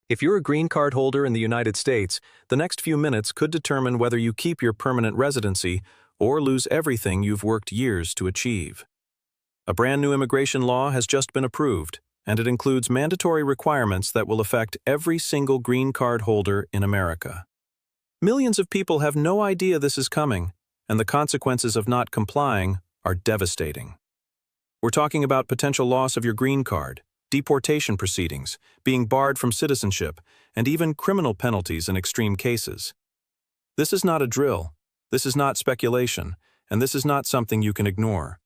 If you're a green card holder in the United States, the next few minutes could determine whether you keep your permanent residency or lose everything you've worked years to achieve. A brand new immigration law has just been approved, and it includes mandatory requirements that will affect every single green card holder in America. Millions of people have no idea this is coming, and the consequences of not complying are devastating. We're talking about potential loss of your green card, deportation proceedings, being barred from citizenship, and even criminal penalties in extreme cases. This is not a drill, this is not speculation, and this is not something you can ignore.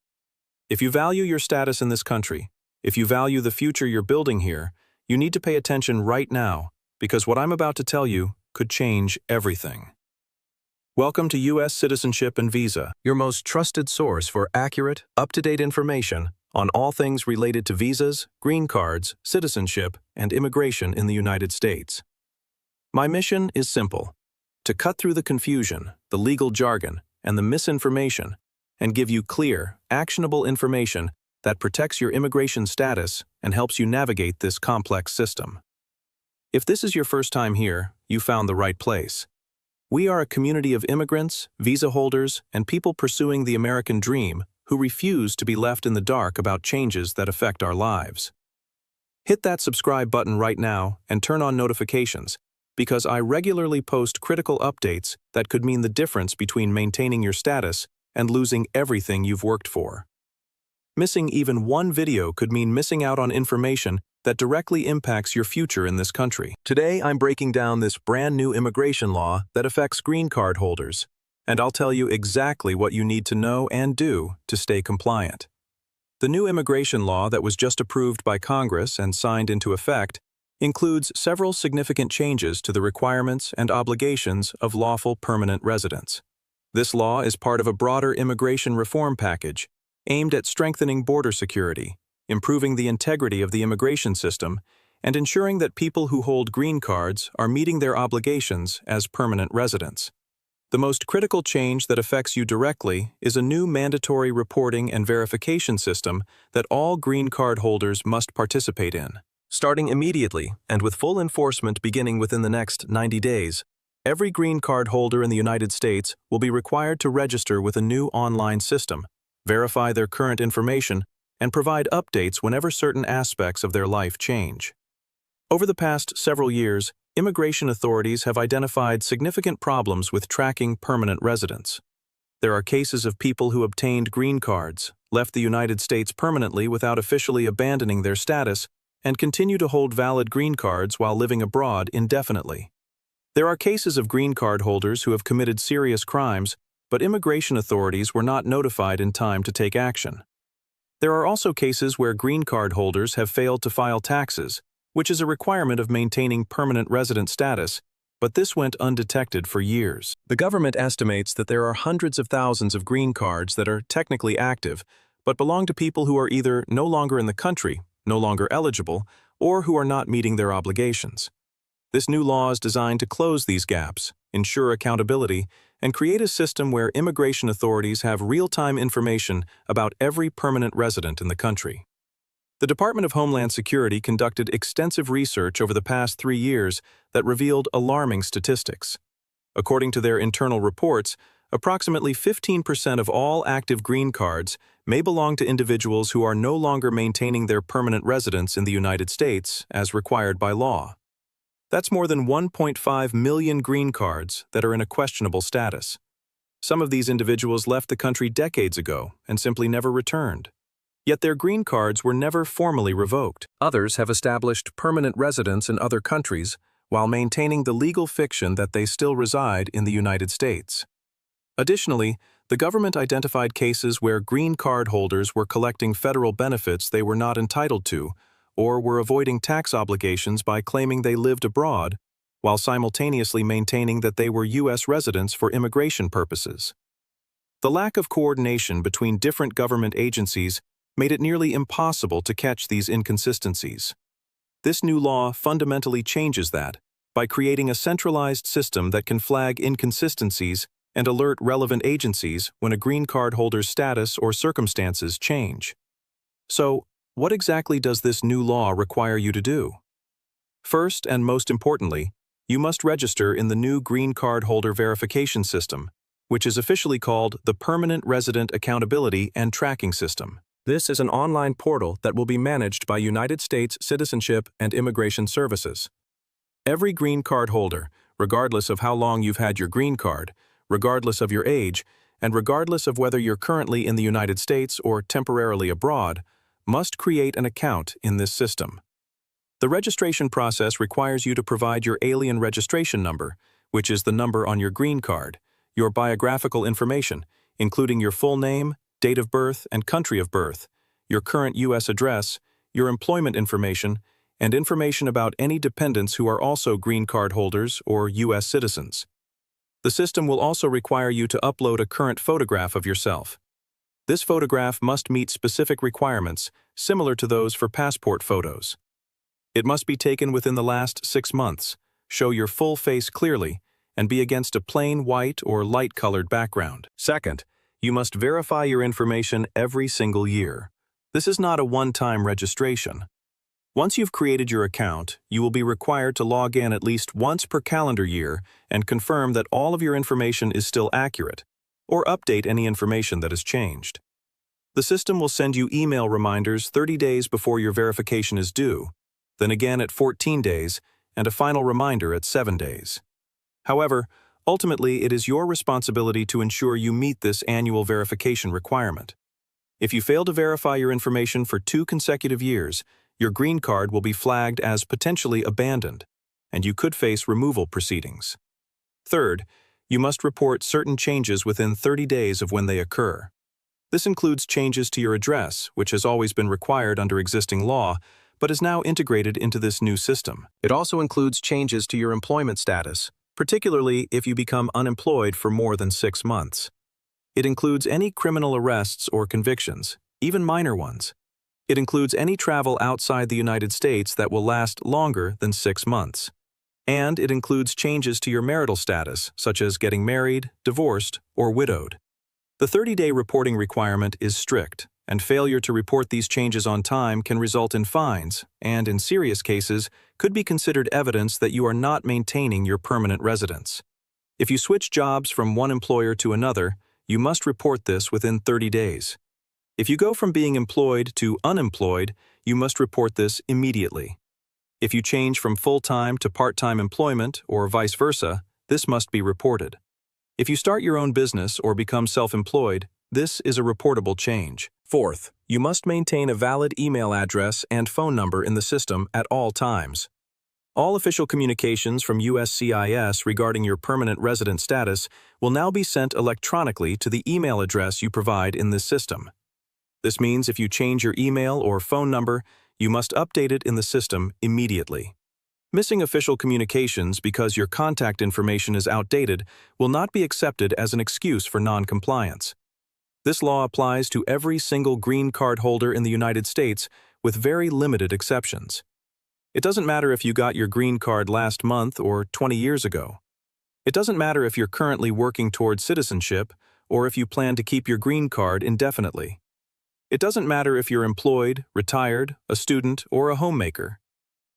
If you value your status in this country, if you value the future you're building here, you need to pay attention right now, because what I'm about to tell you could change everything. Welcome to U.S. Citizenship and Visa, your most trusted source for accurate, up-to-date information on all things related to visas, green cards, citizenship, and immigration in the United States. My mission is simple: to cut through the confusion, the legal jargon, and the misinformation, and give you clear, actionable information that protects your immigration status and helps you navigate this complex system. If this is your first time here, you found the right place. We are a community of immigrants, visa holders, and people pursuing the American dream who refuse to be left in the dark about changes that affect our lives. Hit that subscribe button right now and turn on notifications, because I regularly post critical updates that could mean the difference between maintaining your status and losing everything you've worked for. Missing even one video could mean missing out on information that directly impacts your future in this country. Today, I'm breaking down this brand new immigration law that affects green card holders, and I'll tell you exactly what you need to know and do to stay compliant. The new immigration law that was just approved by Congress and signed into effect includes several significant changes to the requirements and obligations of lawful permanent residents. This law is part of a broader immigration reform package aimed at strengthening border security, improving the integrity of the immigration system, and ensuring that people who hold green cards are meeting their obligations as permanent residents. The most critical change that affects you directly is a new mandatory reporting and verification system that all green card holders must participate in. Starting immediately and with full enforcement beginning within the next 90 days, every green card holder in the United States will be required to register with a new online system, verify their current information, and provide updates whenever certain aspects of their life change. Over the past several years, immigration authorities have identified significant problems with tracking permanent residents. There are cases of people who obtained green cards, left the United States permanently without officially abandoning their status, and continue to hold valid green cards while living abroad indefinitely. There are cases of green card holders who have committed serious crimes, but immigration authorities were not notified in time to take action. There are also cases where green card holders have failed to file taxes, which is a requirement of maintaining permanent resident status, but this went undetected for years. The government estimates that there are hundreds of thousands of green cards that are technically active, but belong to people who are either no longer in the country, no longer eligible, or who are not meeting their obligations. This new law is designed to close these gaps, ensure accountability, and create a system where immigration authorities have real-time information about every permanent resident in the country. The Department of Homeland Security conducted extensive research over the past 3 years that revealed alarming statistics. According to their internal reports, approximately 15% of all active green cards may belong to individuals who are no longer maintaining their permanent residence in the United States as required by law. That's more than 1.5 million green cards that are in a questionable status. Some of these individuals left the country decades ago and simply never returned. Yet their green cards were never formally revoked. Others have established permanent residence in other countries while maintaining the legal fiction that they still reside in the United States. Additionally, the government identified cases where green card holders were collecting federal benefits they were not entitled to, or were avoiding tax obligations by claiming they lived abroad, while simultaneously maintaining that they were U.S. residents for immigration purposes. The lack of coordination between different government agencies made it nearly impossible to catch these inconsistencies. This new law fundamentally changes that by creating a centralized system that can flag inconsistencies and alert relevant agencies when a green card holder's status or circumstances change. So, what exactly does this new law require you to do? First and most importantly, you must register in the new Green Card Holder Verification System, which is officially called the Permanent Resident Accountability and Tracking System. This is an online portal that will be managed by United States Citizenship and Immigration Services. Every green card holder, regardless of how long you've had your green card, regardless of your age, and regardless of whether you're currently in the United States or temporarily abroad, must create an account in this system. The registration process requires you to provide your alien registration number, which is the number on your green card, your biographical information, including your full name, date of birth, and country of birth, your current U.S. address, your employment information, and information about any dependents who are also green card holders or U.S. citizens. The system will also require you to upload a current photograph of yourself. This photograph must meet specific requirements, similar to those for passport photos. It must be taken within the last 6 months, show your full face clearly, and be against a plain white or light-colored background. Second, you must verify your information every single year. This is not a one-time registration. Once you've created your account, you will be required to log in at least once per calendar year and confirm that all of your information is still accurate, or update any information that has changed. The system will send you email reminders 30 days before your verification is due, then again at 14 days, and a final reminder at 7 days. However, ultimately it is your responsibility to ensure you meet this annual verification requirement. If you fail to verify your information for 2 consecutive years, your green card will be flagged as potentially abandoned, and you could face removal proceedings. Third, you must report certain changes within 30 days of when they occur. This includes changes to your address, which has always been required under existing law, but is now integrated into this new system. It also includes changes to your employment status, particularly if you become unemployed for more than 6 months. It includes any criminal arrests or convictions, even minor ones. It includes any travel outside the United States that will last longer than 6 months. And it includes changes to your marital status, such as getting married, divorced, or widowed. The 30-day reporting requirement is strict, and failure to report these changes on time can result in fines and, in serious cases, could be considered evidence that you are not maintaining your permanent residence. If you switch jobs from one employer to another, you must report this within 30 days. If you go from being employed to unemployed, you must report this immediately. If you change from full-time to part-time employment or vice versa, this must be reported. If you start your own business or become self-employed, this is a reportable change. Fourth, you must maintain a valid email address and phone number in the system at all times. All official communications from uscis regarding your permanent resident status will now be sent electronically to the email address you provide in this system. This means if you change your email or phone number, you must update it in the system immediately. Missing official communications because your contact information is outdated will not be accepted as an excuse for non-compliance. This law applies to every single green card holder in the United States with very limited exceptions. It doesn't matter if you got your green card last month or 20 years ago. It doesn't matter if you're currently working towards citizenship or if you plan to keep your green card indefinitely. It doesn't matter if you're employed, retired, a student, or a homemaker.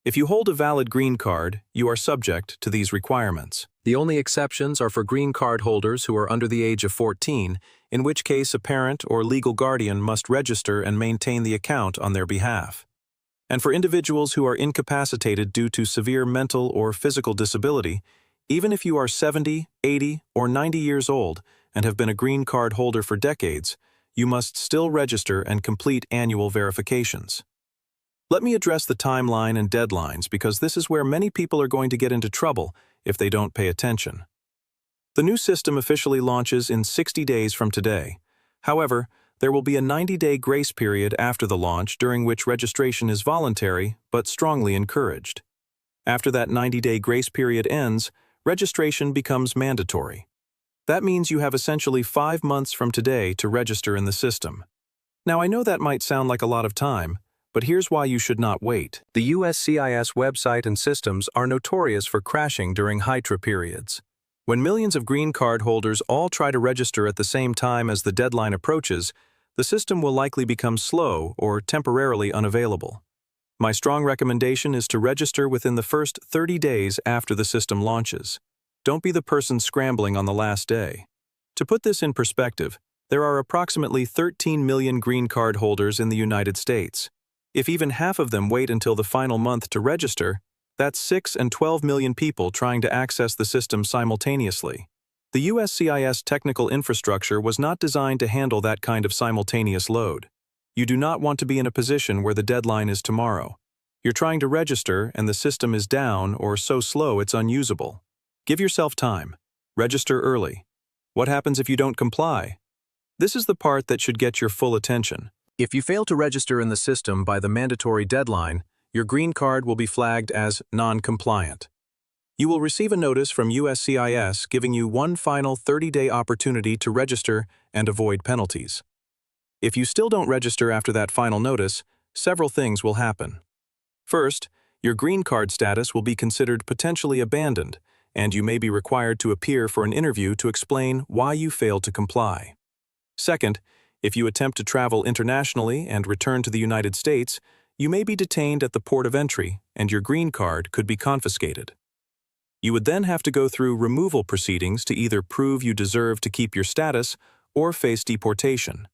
If you hold a valid green card, you are subject to these requirements. The only exceptions are for green card holders who are under the age of 14, in which case a parent or legal guardian must register and maintain the account on their behalf. And for individuals who are incapacitated due to severe mental or physical disability, even if you are 70, 80, or 90 years old and have been a green card holder for decades, you must still register and complete annual verifications. Let me address the timeline and deadlines because this is where many people are going to get into trouble if they don't pay attention. The new system officially launches in 60 days from today. However, there will be a 90-day grace period after the launch during which registration is voluntary but strongly encouraged. After that 90-day grace period ends, registration becomes mandatory. That means you have essentially 5 months from today to register in the system. Now, I know that might sound like a lot of time, but here's why you should not wait. The USCIS website and systems are notorious for crashing during HITRA periods. When millions of green card holders all try to register at the same time as the deadline approaches, the system will likely become slow or temporarily unavailable. My strong recommendation is to register within the first 30 days after the system launches. Don't be the person scrambling on the last day. To put this in perspective, there are approximately 13 million green card holders in the United States. If even half of them wait until the final month to register, that's 6 and 12 million people trying to access the system simultaneously. The uscis technical infrastructure was not designed to handle that kind of simultaneous load. You do not want to be in a position where the deadline is tomorrow. You're trying to register and the system is down or so slow it's unusable. Give yourself time. Register early. What happens if you don't comply? This is the part that should get your full attention. If you fail to register in the system by the mandatory deadline, your green card will be flagged as non-compliant. You will receive a notice from uscis giving you one final 30-day opportunity to register and avoid penalties. If you still don't register after that final notice, several things will happen. First, your green card status will be considered potentially abandoned, and you may be required to appear for an interview to explain why you failed to comply. Second, if you attempt to travel internationally and return to the United States, you may be detained at the port of entry, and your green card could be confiscated. You would then have to go through removal proceedings to either prove you deserve to keep your status or face deportation.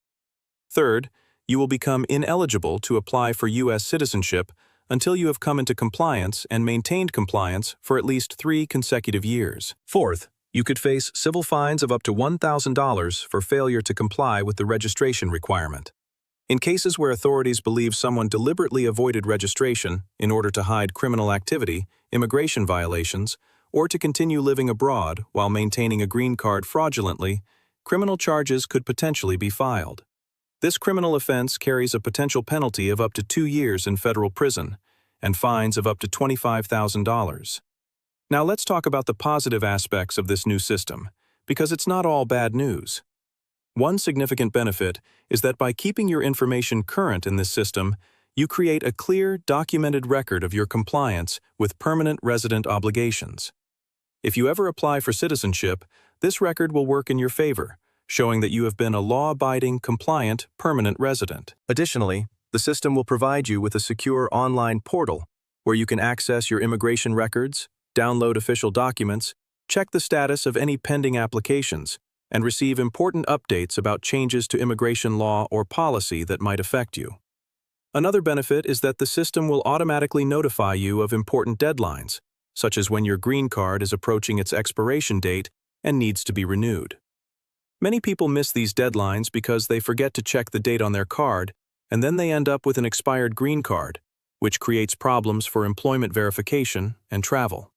Third, you will become ineligible to apply for U.S. citizenship until you have come into compliance and maintained compliance for at least 3 consecutive years. Fourth, you could face civil fines of up to $1,000 for failure to comply with the registration requirement. In cases where authorities believe someone deliberately avoided registration in order to hide criminal activity, immigration violations, or to continue living abroad while maintaining a green card fraudulently, criminal charges could potentially be filed. This criminal offense carries a potential penalty of up to 2 years in federal prison and fines of up to $25,000. Now let's talk about the positive aspects of this new system, because it's not all bad news. One significant benefit is that by keeping your information current in this system, you create a clear, documented record of your compliance with permanent resident obligations. If you ever apply for citizenship, this record will work in your favor, showing that you have been a law-abiding, compliant, permanent resident. Additionally, the system will provide you with a secure online portal where you can access your immigration records, download official documents, check the status of any pending applications, and receive important updates about changes to immigration law or policy that might affect you. Another benefit is that the system will automatically notify you of important deadlines, such as when your green card is approaching its expiration date and needs to be renewed. Many people miss these deadlines because they forget to check the date on their card, and then they end up with an expired green card, which creates problems for employment verification and travel.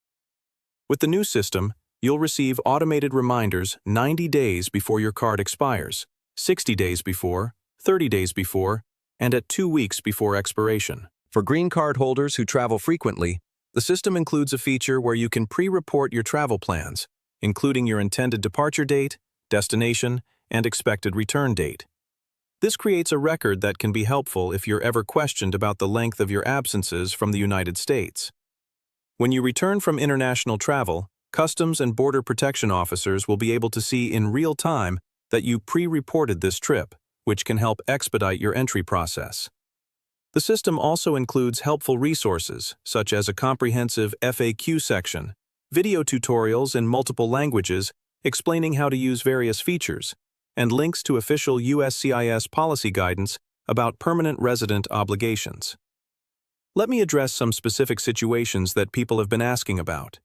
With the new system, you'll receive automated reminders 90 days before your card expires, 60 days before, 30 days before, and at 2 weeks before expiration. For green card holders who travel frequently, the system includes a feature where you can pre-report your travel plans, including your intended departure date, destination, and expected return date. This creates a record that can be helpful if you're ever questioned about the length of your absences from the United States. When you return from international travel, Customs and Border Protection officers will be able to see in real time that you pre-reported this trip, which can help expedite your entry process. The system also includes helpful resources, such as a comprehensive FAQ section, video tutorials in multiple languages explaining how to use various features, and links to official uscis policy guidance about permanent resident obligations. Let me address some specific situations that people have been asking about.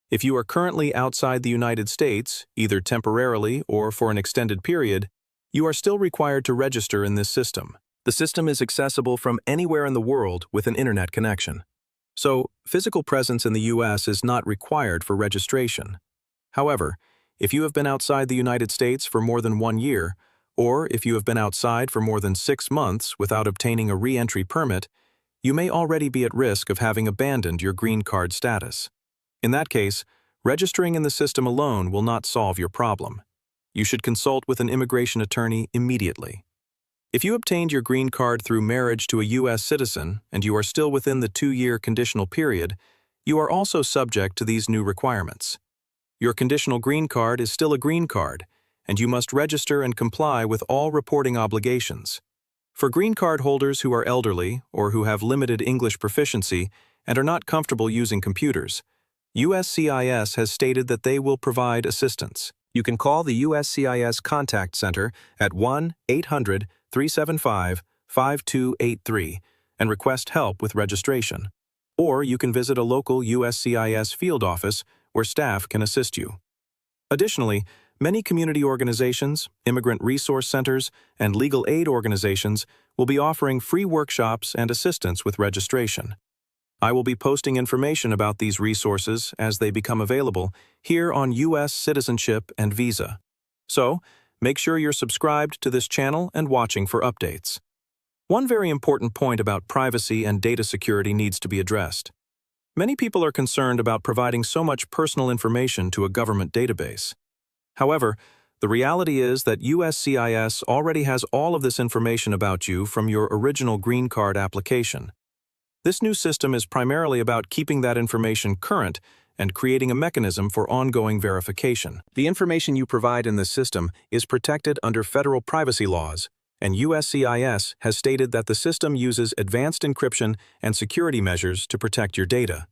If you are currently outside the United States, either temporarily or for an extended period, you are still required to register in this system. The system is accessible from anywhere in the world with an internet connection. So, physical presence in the U.S. is not required for registration. However, if you have been outside the United States for more than 1 year, or if you have been outside for more than 6 months without obtaining a re-entry permit, you may already be at risk of having abandoned your green card status. In that case, registering in the system alone will not solve your problem. You should consult with an immigration attorney immediately. If you obtained your green card through marriage to a U.S. citizen and you are still within the 2-year conditional period, you are also subject to these new requirements. Your conditional green card is still a green card, and you must register and comply with all reporting obligations. For green card holders who are elderly or who have limited English proficiency and are not comfortable using computers, USCIS has stated that they will provide assistance. You can call the USCIS Contact Center at 1-800-375-5283 and request help with registration. Or you can visit a local USCIS field office where staff can assist you. Additionally, many community organizations, immigrant resource centers, and legal aid organizations will be offering free workshops and assistance with registration. I will be posting information about these resources as they become available here on U.S. Citizenship and Visa. So, make sure you're subscribed to this channel and watching for updates. One very important point about privacy and data security needs to be addressed. Many people are concerned about providing so much personal information to a government database. However, the reality is that USCIS already has all of this information about you from your original green card application. This new system is primarily about keeping that information current and creating a mechanism for ongoing verification. The information you provide in this system is protected under federal privacy laws, and USCIS has stated that the system uses advanced encryption and security measures to protect your data.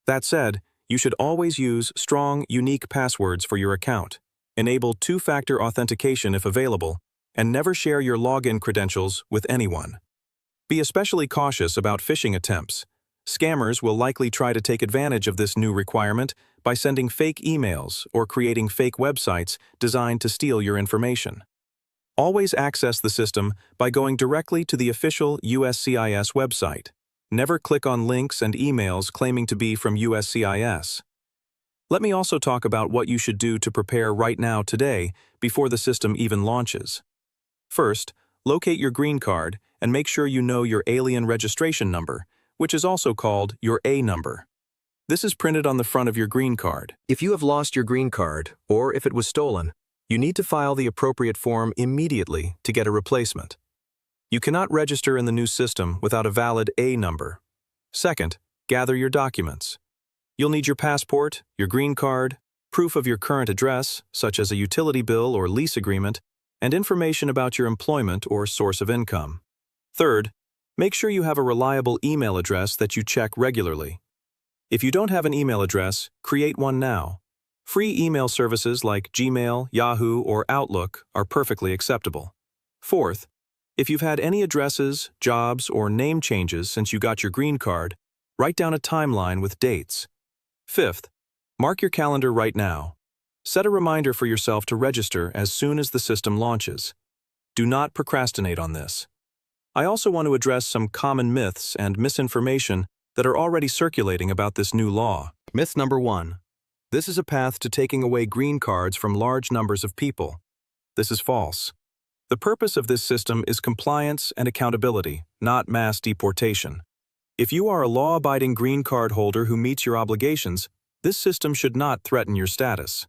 That said, you should always use strong, unique passwords for your account, enable two-factor authentication if available, and never share your login credentials with anyone. Be especially cautious about phishing attempts. Scammers will likely try to take advantage of this new requirement by sending fake emails or creating fake websites designed to steal your information. Always access the system by going directly to the official USCIS website. Never click on links and emails claiming to be from USCIS. Let me also talk about what you should do to prepare right now today before the system even launches. First, locate your green card and make sure you know your alien registration number, which is also called your A number. This is printed on the front of your green card. If you have lost your green card, or if it was stolen, you need to file the appropriate form immediately to get a replacement. You cannot register in the new system without a valid A number. Second, gather your documents. You'll need your passport, your green card, proof of your current address, such as a utility bill or lease agreement, and information about your employment or source of income. Third, make sure you have a reliable email address that you check regularly. If you don't have an email address, create one now. Free email services like Gmail, Yahoo, or Outlook are perfectly acceptable. Fourth, if you've had any addresses, jobs, or name changes since you got your green card, write down a timeline with dates. Fifth, mark your calendar right now. Set a reminder for yourself to register as soon as the system launches. Do not procrastinate on this. I also want to address some common myths and misinformation that are already circulating about this new law. Myth number 1. This is a path to taking away green cards from large numbers of people. This is false. The purpose of this system is compliance and accountability, not mass deportation. If you are a law-abiding green card holder who meets your obligations, this system should not threaten your status.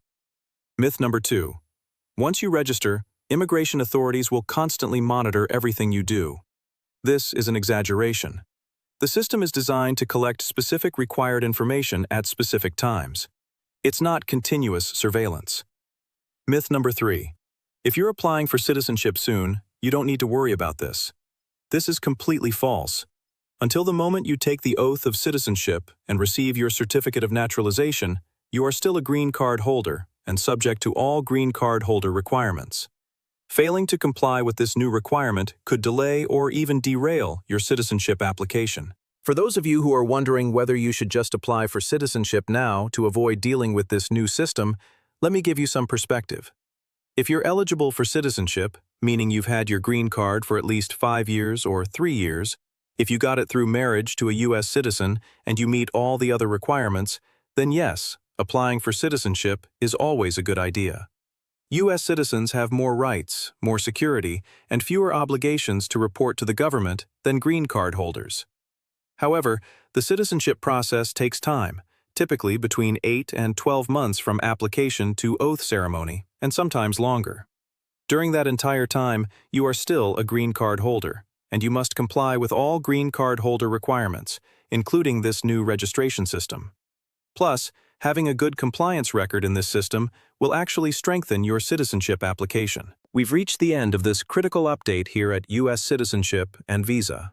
Myth number 2. Once you register, immigration authorities will constantly monitor everything you do. This is an exaggeration. The system is designed to collect specific required information at specific times. It's not continuous surveillance. Myth number 3. If you're applying for citizenship soon, you don't need to worry about this. This is completely false. Until the moment you take the oath of citizenship and receive your certificate of naturalization, you are still a green card holder and subject to all green card holder requirements. Failing to comply with this new requirement could delay or even derail your citizenship application. For those of you who are wondering whether you should just apply for citizenship now to avoid dealing with this new system, let me give you some perspective. If you're eligible for citizenship, meaning you've had your green card for at least 5 years or 3 years, if you got it through marriage to a U.S. citizen and you meet all the other requirements, then yes, applying for citizenship is always a good idea. U.S. citizens have more rights, more security, and fewer obligations to report to the government than green card holders. However, the citizenship process takes time, typically between 8 and 12 months from application to oath ceremony, and sometimes longer. During that entire time, you are still a green card holder, and you must comply with all green card holder requirements, including this new registration system. Plus, having a good compliance record in this system will actually strengthen your citizenship application. We've reached the end of this critical update here at U.S. Citizenship and Visa.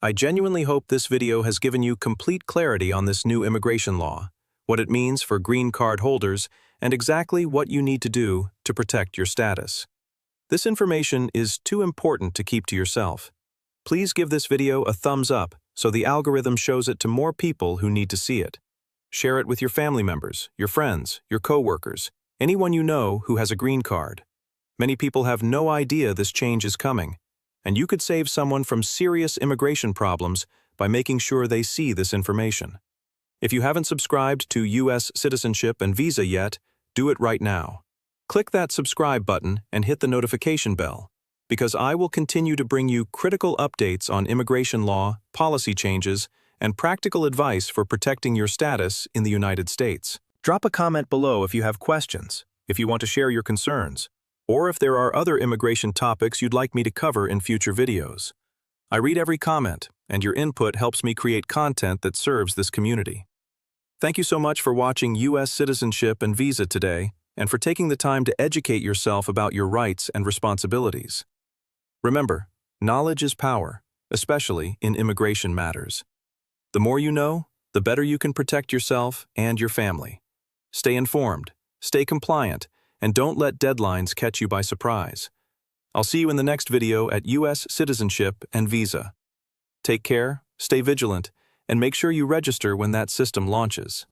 I genuinely hope this video has given you complete clarity on this new immigration law, what it means for green card holders, and exactly what you need to do to protect your status. This information is too important to keep to yourself. Please give this video a thumbs up so the algorithm shows it to more people who need to see it. Share it with your family members, your friends, your co-workers, anyone you know who has a green card. Many people have no idea this change is coming, and you could save someone from serious immigration problems by making sure they see this information. If you haven't subscribed to U.S. Citizenship and Visa yet, do it right now. Click that subscribe button and hit the notification bell, because I will continue to bring you critical updates on immigration law, policy changes, and practical advice for protecting your status in the United States. Drop a comment below if you have questions, if you want to share your concerns, or if there are other immigration topics you'd like me to cover in future videos. I read every comment, and your input helps me create content that serves this community. Thank you so much for watching U.S. Citizenship and Visa today, and for taking the time to educate yourself about your rights and responsibilities. Remember, knowledge is power, especially in immigration matters. The more you know, the better you can protect yourself and your family. Stay informed, stay compliant, and don't let deadlines catch you by surprise. I'll see you in the next video at U.S. Citizenship and Visa. Take care, stay vigilant, and make sure you register when that system launches.